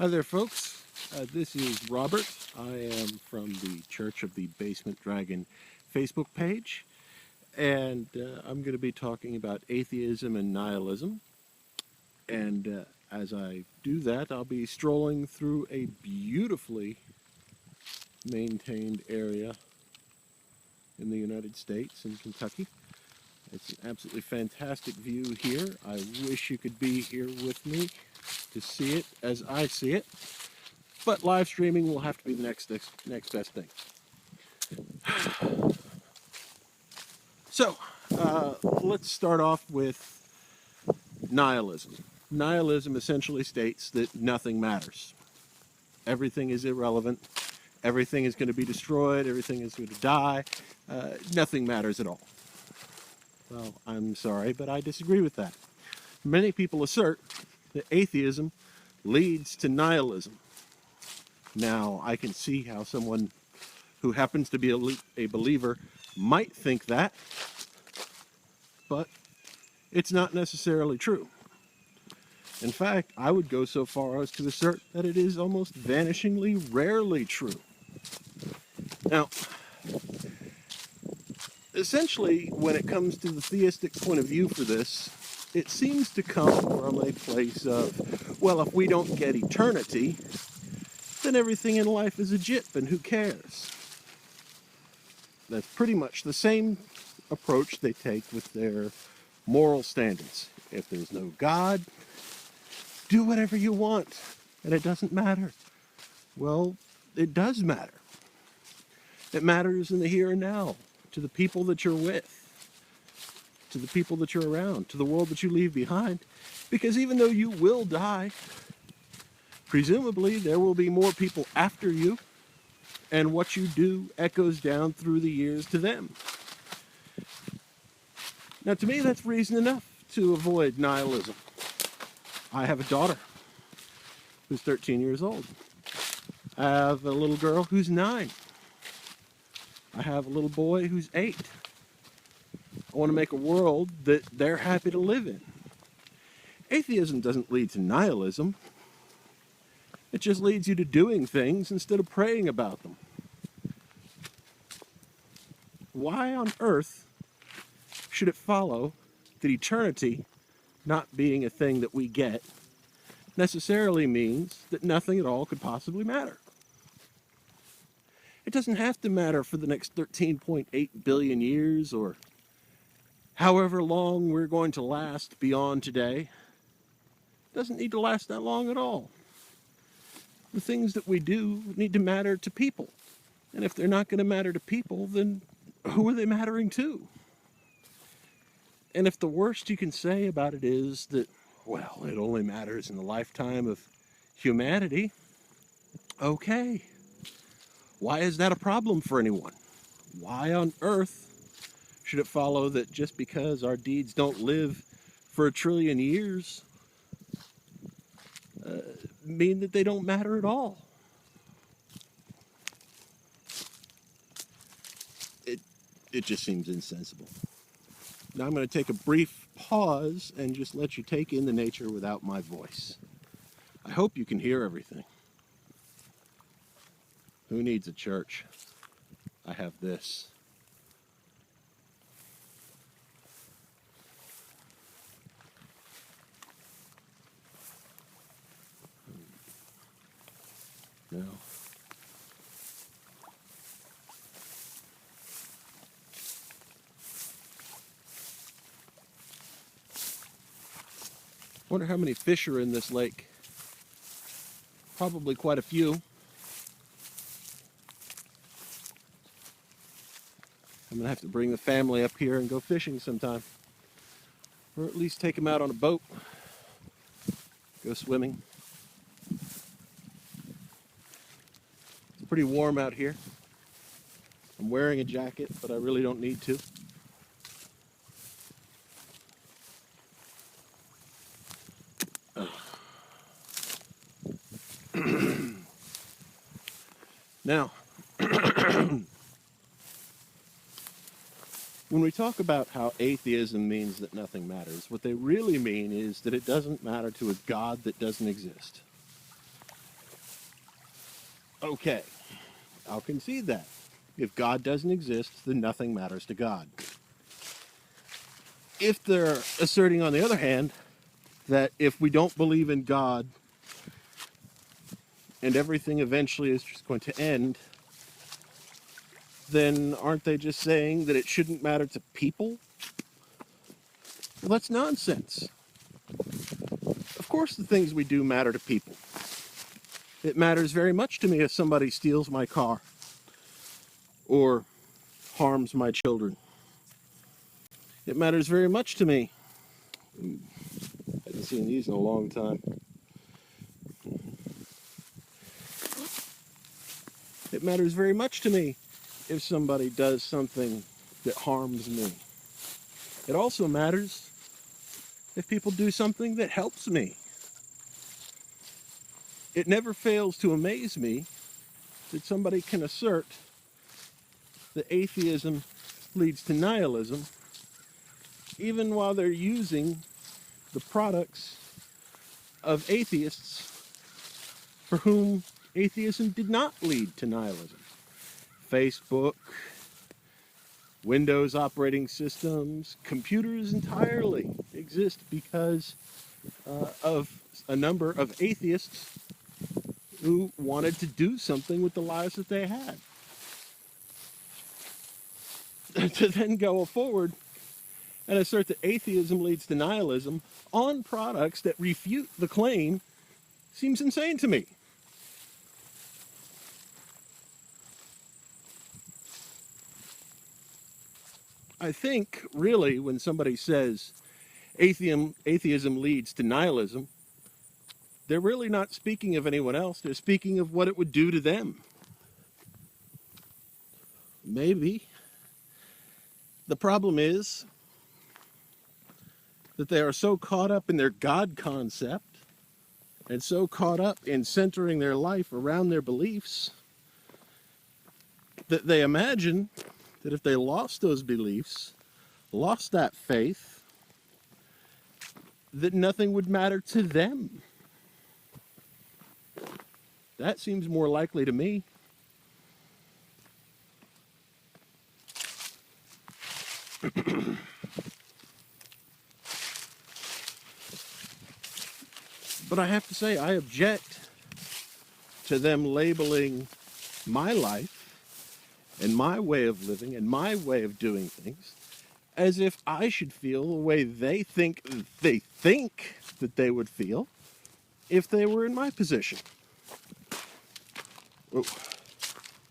Hi there, folks. This is Robert. I am from the Church of the Basement Dragon Facebook page, and I'm going to be talking about atheism and nihilism. And as I do that, I'll be strolling through a beautifully maintained area in the United States in Kentucky. It's an absolutely fantastic view here. I wish you could be here with me to see it as I see it. But live streaming will have to be the next best thing. So, let's start off with nihilism. Nihilism essentially states that nothing matters. Everything is irrelevant. Everything is going to be destroyed. Everything is going to die. Nothing matters at all. Well, I'm sorry, but I disagree with that. Many people assert that atheism leads to nihilism. Now, I can see how someone who happens to be a believer might think that, but it's not necessarily true. In fact, I would go so far as to assert that it is almost vanishingly rarely true. Now, essentially, when it comes to the theistic point of view for this, it seems to come from a place of, well, if we don't get eternity, then everything in life is a jip, and who cares? That's pretty much the same approach they take with their moral standards. If there's no God, do whatever you want, and it doesn't matter. Well, it does matter. It matters in the here and now, to the people that you're with, to the people that you're around, to the world that you leave behind. Because even though you will die, presumably there will be more people after you, and what you do echoes down through the years to them. Now, to me, that's reason enough to avoid nihilism. I have a daughter who's 13 years old. I have a little girl who's 9. I have a little boy who's 8. I want to make a world that they're happy to live in. Atheism doesn't lead to nihilism. It just leads you to doing things instead of praying about them. Why on earth should it follow that eternity, not being a thing that we get, necessarily means that nothing at all could possibly matter? It doesn't have to matter for the next 13.8 billion years or however long we're going to last beyond today. It doesn't need to last that long at all. The things that we do need to matter to people. And if they're not going to matter to people, then who are they mattering to? And if the worst you can say about it is that, well, it only matters in the lifetime of humanity, okay. Why is that a problem for anyone? Why on earth should it follow that just because our deeds don't live for 1 trillion years mean that they don't matter at all? It just seems insensible. Now I'm going to take a brief pause and just let you take in the nature without my voice. I hope you can hear everything. Who needs a church? I have this. Now, wonder how many fish are in this lake. Probably quite a few. I'm going to have to bring the family up here and go fishing sometime. Or at least take them out on a boat. Go swimming. It's pretty warm out here. I'm wearing a jacket, but I really don't need to. Now, when we talk about how atheism means that nothing matters, what they really mean is that it doesn't matter to a God that doesn't exist. Okay, I'll concede that. If God doesn't exist, then nothing matters to God. If they're asserting, on the other hand, that if we don't believe in God and everything eventually is just going to end, then aren't they just saying that it shouldn't matter to people? Well, that's nonsense. Of course the things we do matter to people. It matters very much to me if somebody steals my car or harms my children. It matters very much to me. I haven't seen these in a long time. It matters very much to me if somebody does something that harms me. It also matters if people do something that helps me. It never fails to amaze me that somebody can assert that atheism leads to nihilism, even while they're using the products of atheists for whom atheism did not lead to nihilism. Facebook, Windows operating systems, computers entirely exist because of a number of atheists who wanted to do something with the lives that they had. To then go forward and assert that atheism leads to nihilism on products that refute the claim seems insane to me. I think, really, when somebody says atheism leads to nihilism, they're really not speaking of anyone else. They're speaking of what it would do to them. Maybe. The problem is that they are so caught up in their God concept and so caught up in centering their life around their beliefs that they imagine that if they lost those beliefs, lost that faith, that nothing would matter to them. That seems more likely to me. But I have to say, I object to them labeling my life and my way of living and my way of doing things as if I should feel the way they think that they would feel if they were in my position. Whoa.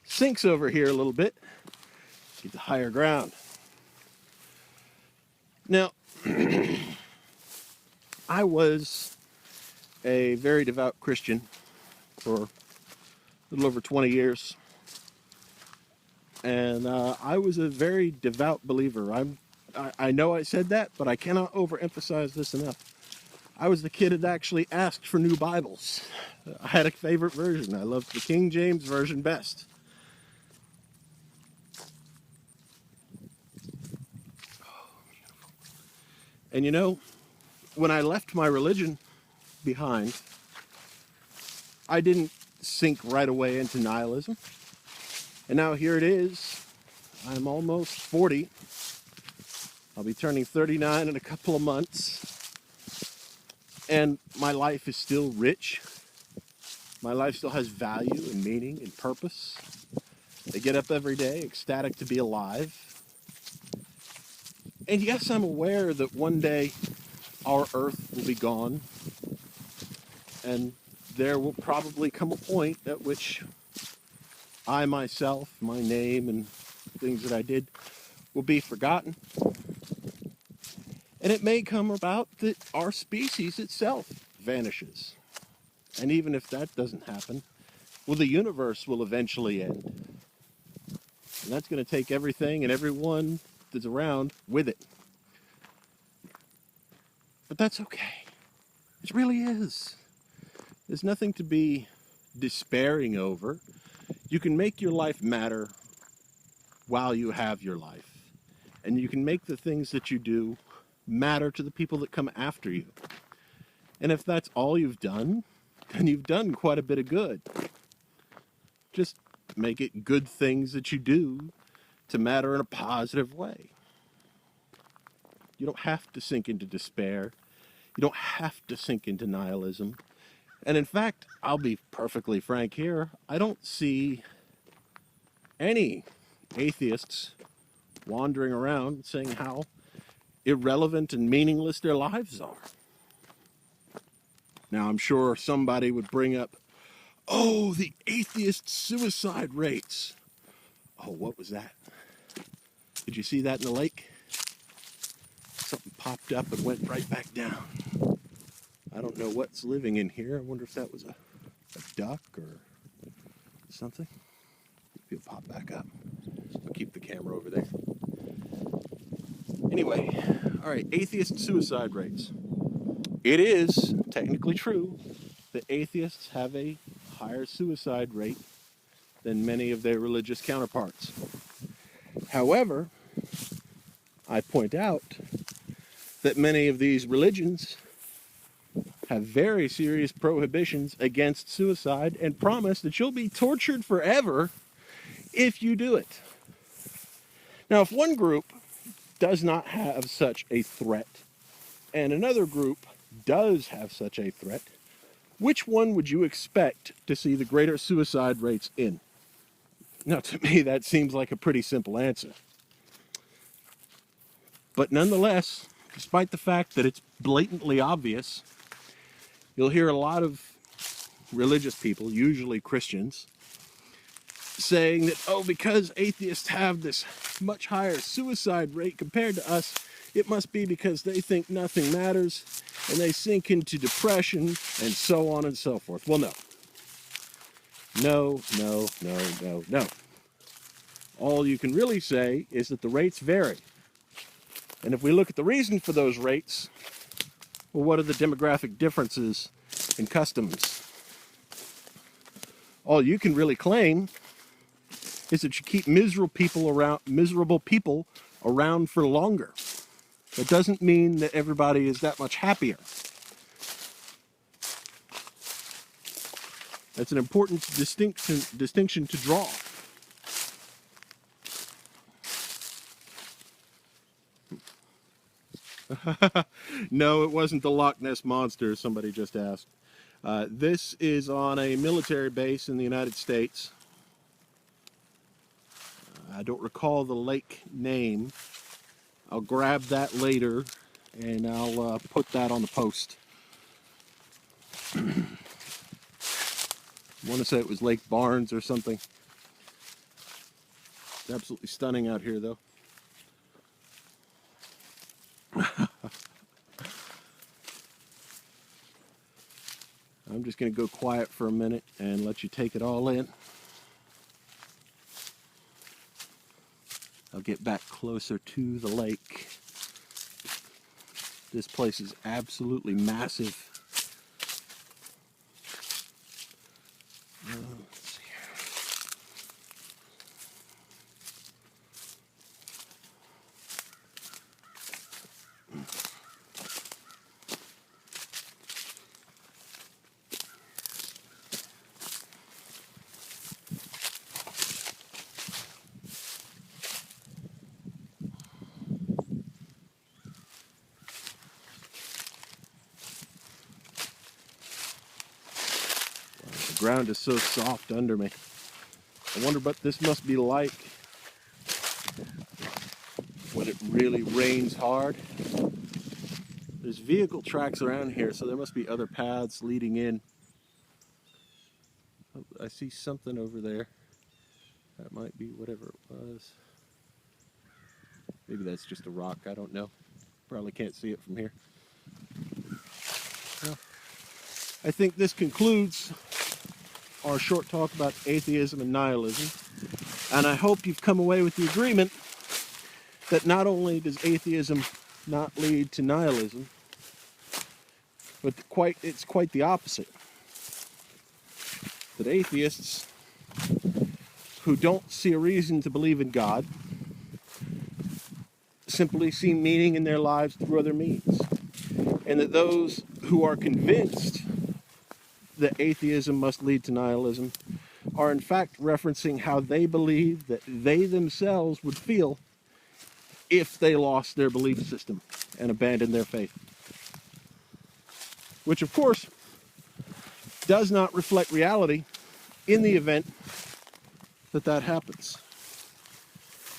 Sinks over here a little bit. Get to higher ground. Now, I was a very devout Christian for a little over 20 years. And I was a very devout believer. I know I said that, but I cannot overemphasize this enough. I was the kid that actually asked for new Bibles. I had a favorite version. I loved the King James Version best. And you know, when I left my religion behind, I didn't sink right away into nihilism. And now here it is. I'm almost 40. I'll be turning 39 in a couple of months. And my life is still rich. My life still has value and meaning and purpose. I get up every day ecstatic to be alive. And yes, I'm aware that one day our earth will be gone. And there will probably come a point at which I myself, my name, and things that I did will be forgotten. And it may come about that our species itself vanishes. And even if that doesn't happen, well, the universe will eventually end. And that's going to take everything and everyone that's around with it. But that's okay. It really is. There's nothing to be despairing over. You can make your life matter while you have your life. And you can make the things that you do matter to the people that come after you. And if that's all you've done, then you've done quite a bit of good. Just make it good things that you do to matter in a positive way. You don't have to sink into despair. You don't have to sink into nihilism. And in fact, I'll be perfectly frank here, I don't see any atheists wandering around saying how irrelevant and meaningless their lives are. Now, I'm sure somebody would bring up, oh, the atheist suicide rates. Oh, what was that? Did you see that in the lake? Something popped up and went right back down. I don't know what's living in here. I wonder if that was a duck or something. Maybe it'll pop back up. I'll keep the camera over there. Anyway, all right, atheist suicide rates. It is technically true that atheists have a higher suicide rate than many of their religious counterparts. However, I point out that many of these religions have very serious prohibitions against suicide and promise that you'll be tortured forever if you do it. Now, if one group does not have such a threat and another group does have such a threat, which one would you expect to see the greater suicide rates in? Now, to me, that seems like a pretty simple answer. But nonetheless, despite the fact that it's blatantly obvious, you'll hear a lot of religious people, usually Christians, saying that, oh, because atheists have this much higher suicide rate compared to us, it must be because they think nothing matters and they sink into depression and so on and so forth. Well, no. No. All you can really say is that the rates vary. And if we look at the reason for those rates, well, what are the demographic differences in customs? All you can really claim is that you keep miserable people around for longer. That doesn't mean that everybody is that much happier. That's an important distinction to draw. No, it wasn't the Loch Ness Monster, somebody just asked. This is on a military base in the United States. I don't recall the lake name. I'll grab that later and I'll put that on the post. I want to say it was Lake Barnes or something. It's absolutely stunning out here, though. I'm just going to go quiet for a minute and let you take it all in. I'll get back closer to the lake. This place is absolutely massive. Let's see here. The ground is so soft under me. I wonder what this must be like when it really rains hard. There's vehicle tracks around here, so there must be other paths leading in. Oh, I see something over there. That might be whatever it was. Maybe that's just a rock, I don't know. Probably can't see it from here. Well, I think this concludes our short talk about atheism and nihilism. And I hope you've come away with the agreement that not only does atheism not lead to nihilism, but it's quite the opposite. That atheists who don't see a reason to believe in God simply see meaning in their lives through other means. And that those who are convinced that atheism must lead to nihilism are in fact referencing how they believe that they themselves would feel if they lost their belief system and abandoned their faith. Which, of course, does not reflect reality in the event that that happens.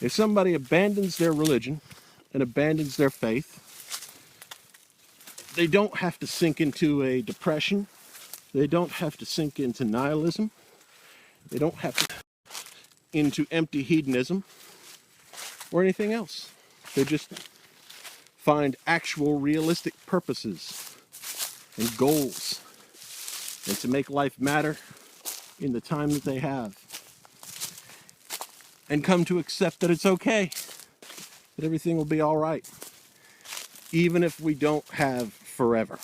If somebody abandons their religion and abandons their faith, they don't have to sink into a depression. They don't have to sink into nihilism. They don't have to into empty hedonism or anything else. They just find actual realistic purposes and goals, and to make life matter in the time that they have, and come to accept that it's okay, that everything will be all right, even if we don't have forever,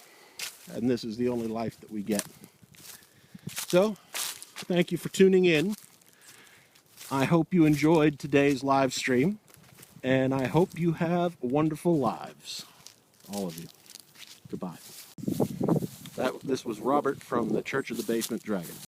and this is the only life that we get. So, thank you for tuning in. I hope you enjoyed today's live stream, and I hope you have wonderful lives, all of you. Goodbye. This was Robert from the Church of the Basement Dragon.